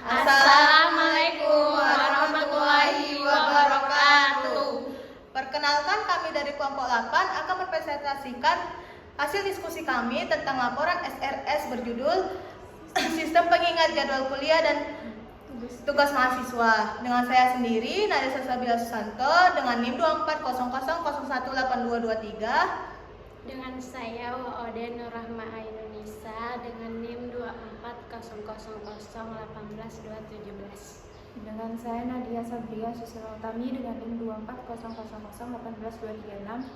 Assalamualaikum warahmatullahi wabarakatuh. Perkenalkan, kami dari kelompok 8 akan mempresentasikan hasil diskusi kami tentang laporan SRS berjudul Sistem Pengingat Jadwal Kuliah dan Tugas Mahasiswa. Dengan saya sendiri, Nadia Salsabila Susanto, dengan NIM 2400018223. Dengan saya Waode Nurrahma Ainunisa dengan NIM 2400018217. Dengan saya Nadia Sabria Susilo Utami dengan NIM 2400018236.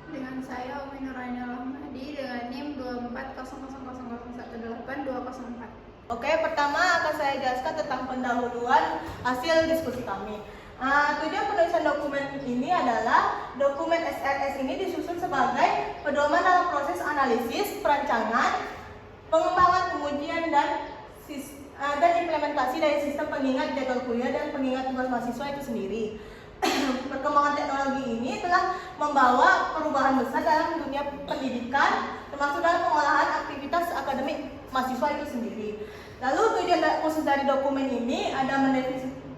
Dengan saya Umi Nuraini Rahmadi dengan NIM 2400011824. Oke, pertama akan saya jelaskan tentang pendahuluan hasil diskusi kami. Tujuan penulisan dokumen ini adalah dokumen SRS ini disusun sebagai pedoman dalam proses analisis, perancangan, pengembangan, pengujian, dan implementasi dari sistem pengingat jadwal kuliah dan pengingat tugas mahasiswa itu sendiri. Perkembangan teknologi ini telah membawa perubahan besar dalam dunia pendidikan, termasuk dalam pengolahan aktivitas akademik mahasiswa itu sendiri. Lalu tujuan khusus dari dokumen ini ada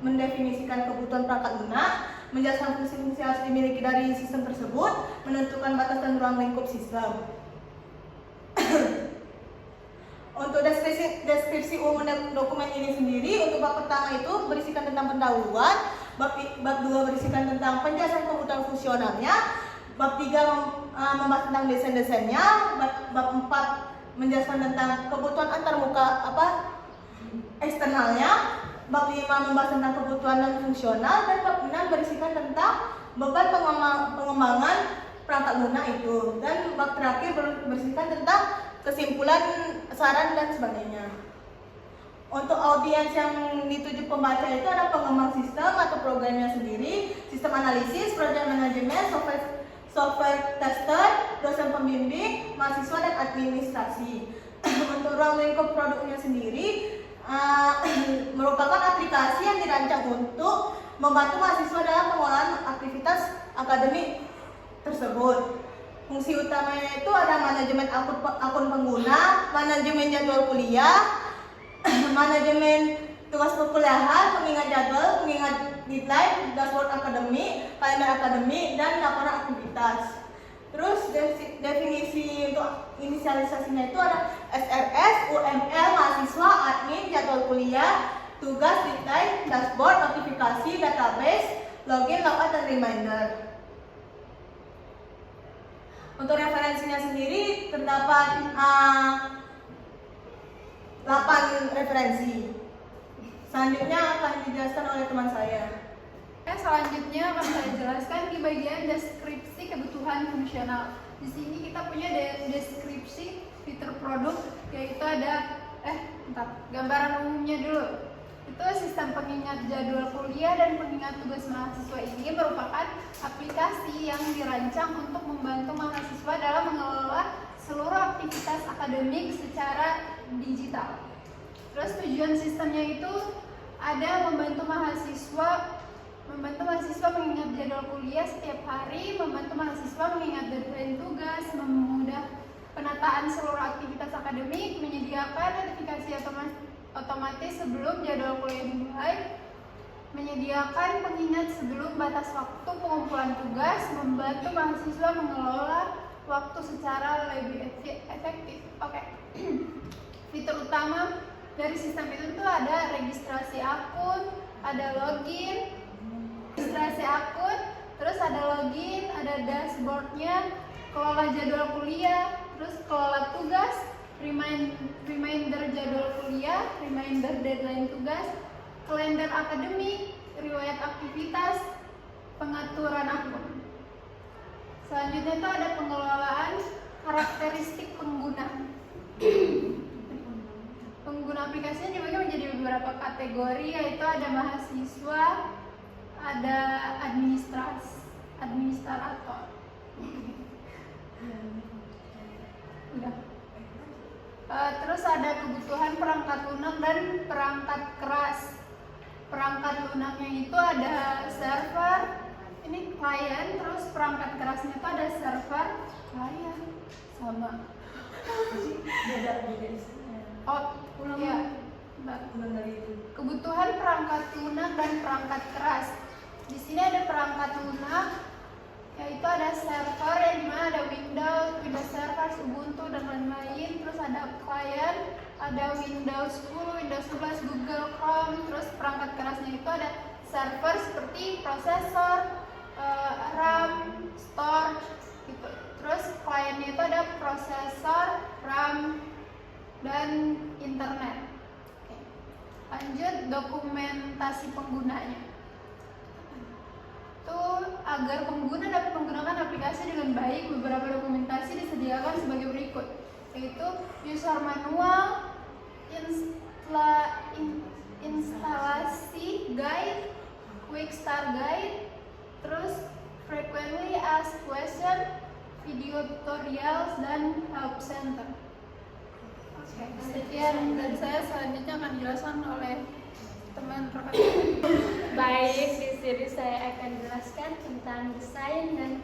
mendefinisikan kebutuhan perangkat lunak, menjelaskan fungsi-fungsi harus dimiliki dari sistem tersebut, menentukan batas dan ruang lingkup sistem. Untuk deskripsi umum dokumen ini sendiri, untuk bab pertama itu berisikan tentang pendahuluan, bab 2 berisikan tentang penjelasan kebutuhan fungsionalnya, bab 3 membahas tentang desain-desainnya, bab 4 menjelaskan tentang kebutuhan antarmuka eksternalnya, bab 5 membahas tentang kebutuhan dan fungsional, dan bab 6 berisikan tentang beban pengembangan perangkat lunak itu, dan bab terakhir berisikan tentang kesimpulan, saran, dan sebagainya. Untuk audiens yang dituju pembaca itu ada pengembang sistem atau programnya sendiri, sistem analisis, project manajemen, software tester, dosen pembimbing, mahasiswa, dan administrasi. Untuk ruang lingkup produknya sendiri merupakan aplikasi yang dirancang untuk membantu mahasiswa dalam pengolahan aktivitas akademik tersebut. Fungsi utamanya itu ada manajemen akun pengguna, manajemen jadwal kuliah, manajemen tugas perkuliahan, pengingat jadwal, pengingat deadline, dashboard akademik, kalender akademik, dan laporan aktivitas. Terus definisi untuk inisialisasinya itu ada SRS, UML, mahasiswa, admin, jadwal kuliah, tugas, deadline, dashboard, notifikasi, database, login, logout, dan reminder. Untuk referensinya sendiri terdapat 8 referensi. Selanjutnya akan dijelaskan oleh teman saya. Selanjutnya akan saya jelaskan di bagian deskripsi kebutuhan fungsional. Di sini kita punya deskripsi fitur produk, yaitu ada gambaran umumnya dulu. Itu sistem pengingat jadwal kuliah dan pengingat tugas mahasiswa ini merupakan aplikasi yang dirancang untuk membantu mahasiswa dalam mengelola seluruh aktivitas akademik secara digital. Terus tujuan sistemnya itu ada membantu mahasiswa mengingat jadwal kuliah setiap hari, membantu mahasiswa mengingat deadline tugas, mempermudah penataan seluruh aktivitas akademik, menyediakan notifikasi otomatis sebelum jadwal kuliah dimulai, menyediakan pengingat sebelum batas waktu pengumpulan tugas, membantu mahasiswa mengelola waktu secara lebih efektif. Oke. Fitur utama dari sistem itu tuh ada registrasi akun, ada login, registrasi akun, terus ada login, ada dashboardnya, kelola jadwal kuliah, terus kelola tugas, reminder jadwal kuliah, reminder deadline tugas, kalender akademik, riwayat aktivitas, pengaturan akun. Selanjutnya itu ada pengelolaan karakteristik pengguna. Pengguna aplikasinya dibagi menjadi beberapa kategori, yaitu ada mahasiswa, ada administrator. Terus ada kebutuhan perangkat lunak dan perangkat keras. Perangkat lunaknya itu ada server, ini klien, terus perangkat kerasnya itu ada server, klien, sama. Beda. Oh, iya. Kebutuhan perangkat lunak dan perangkat keras. Di sini ada perangkat lunak, yaitu ada server yang dimana ada Windows Server, Ubuntu dan lain-lain. Terus ada client, ada Windows 10, Windows 11, Google Chrome. Terus perangkat kerasnya itu ada server seperti prosesor, RAM, storage gitu. Terus kliennya itu ada prosesor, RAM, dan internet. Oke. Lanjut dokumentasi penggunanya. Itu agar pengguna dapat menggunakan aplikasi dengan baik, beberapa dokumentasi disediakan sebagai berikut, yaitu user manual, instalasi guide, quick start guide, terus frequently asked question, video tutorials, dan help center. Oke, sekian dan saya selanjutnya akan dijelaskan oleh teman rekan. Baik, di sini saya akan jelaskan tentang desain dan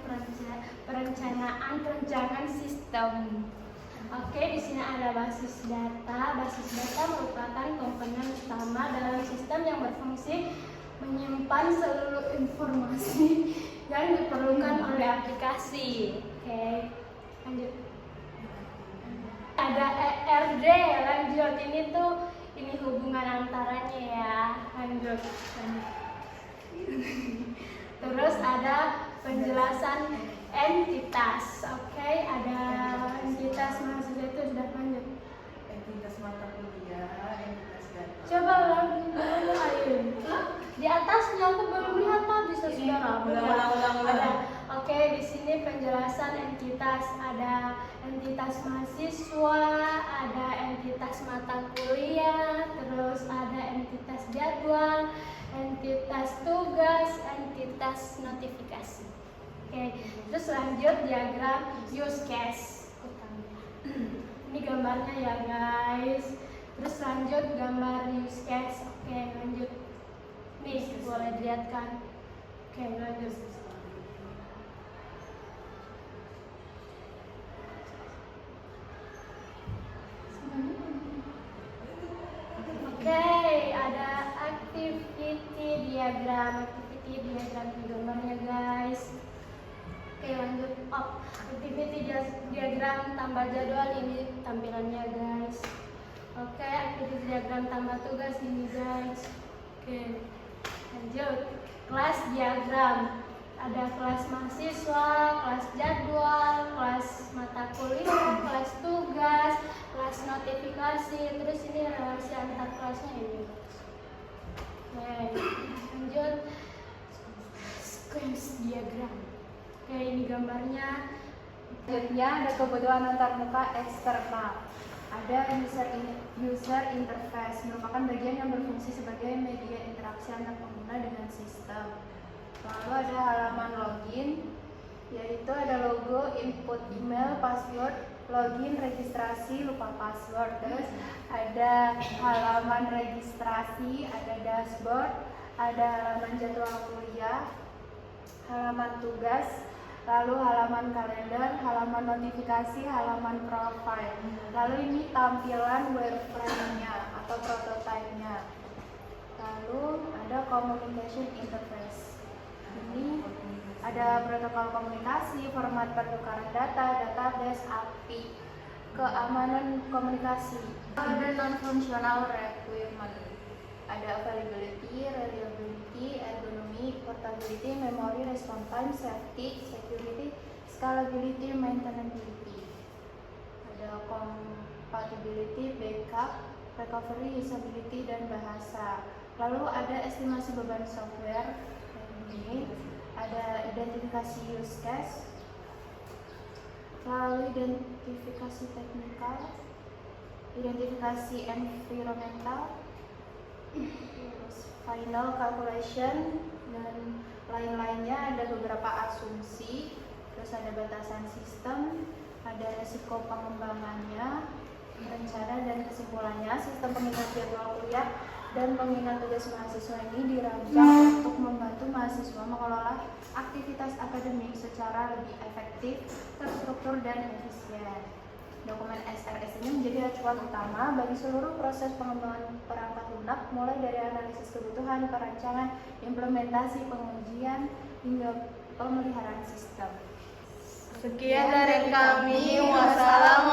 perencanaan rancangan sistem. Oke, di sini ada basis data. Basis data merupakan komponen utama dalam sistem yang berfungsi menyimpan seluruh informasi yang diperlukan oleh aplikasi. Oke, lanjut. Ada ERD, lanjut. Ini hubungan antaranya ya. Lanjut. Terus ada penjelasan entitas. Oke, ada entitas mahasiswa itu sudah lanjut. Entitas mata kuliah, entitas data. Coba ulang ayo. Di atasnya aku belum lihat tadi saudara. Ulang. Oke, di sini penjelasan entitas, ada entitas mahasiswa, ada entitas mata kuliah, terus ada entitas jadwal, entitas tugas, entitas notifikasi. Oke, terus lanjut diagram use case. Ini gambarnya ya guys. Terus lanjut gambar use case. Oke, lanjut. Nih, boleh dilihat kan? Oke, lanjut. Oke, ada activity diagram di gambarnya guys. Oke, lanjut. Activity diagram tambah jadwal, ini tampilannya guys. Oke, activity diagram tambah tugas ini guys. Oke, lanjut. Kelas diagram, ada kelas mahasiswa, kelas jadwal, kelas mata kuliah, kelas tugas, kelas notifikasi. Terus ini relasi antar kelasnya ini. Oke, lanjut. Sequence diagram. Oke, ini gambarnya. Selanjutnya ada kebutuhan antarmuka eksternal. Ada user interface, merupakan bagian yang berfungsi sebagai media interaksi antar pengguna dengan sistem. Lalu ada halaman login, yaitu ada logo, input email, password, login, registrasi, lupa password. Terus ada halaman registrasi, ada dashboard, ada halaman jadwal kuliah, halaman tugas, lalu halaman kalender, halaman notifikasi, halaman profile. Lalu ini tampilan wireframe-nya atau prototipe-nya. Lalu ada communication interface. Ini ada protokol komunikasi, format pertukaran data, database, API, keamanan komunikasi. Ada non-functional requirement. Ada availability, reliability, ergonomy, portability, memory, response time, safety, security, scalability, maintainability. Ada compatibility, backup, recovery, usability, dan bahasa. Lalu ada estimasi beban software. Ini ada identifikasi use case, lalu identifikasi teknikal, identifikasi environmental, terus final calculation, dan lain-lainnya. Ada beberapa asumsi, terus ada batasan sistem, ada resiko pengembangannya, rencana dan kesimpulannya. Sistem pengingat jadwal kuliah dan pengingat tugas mahasiswa ini dirancang untuk membantu mahasiswa mengelola aktivitas akademik secara lebih efektif, terstruktur, dan efisien. Dokumen SRS ini menjadi acuan utama bagi seluruh proses pengembangan perangkat lunak, mulai dari analisis kebutuhan, perancangan, implementasi, pengujian, hingga pemeliharaan sistem. Sekian dari kami. Wassalamualaikum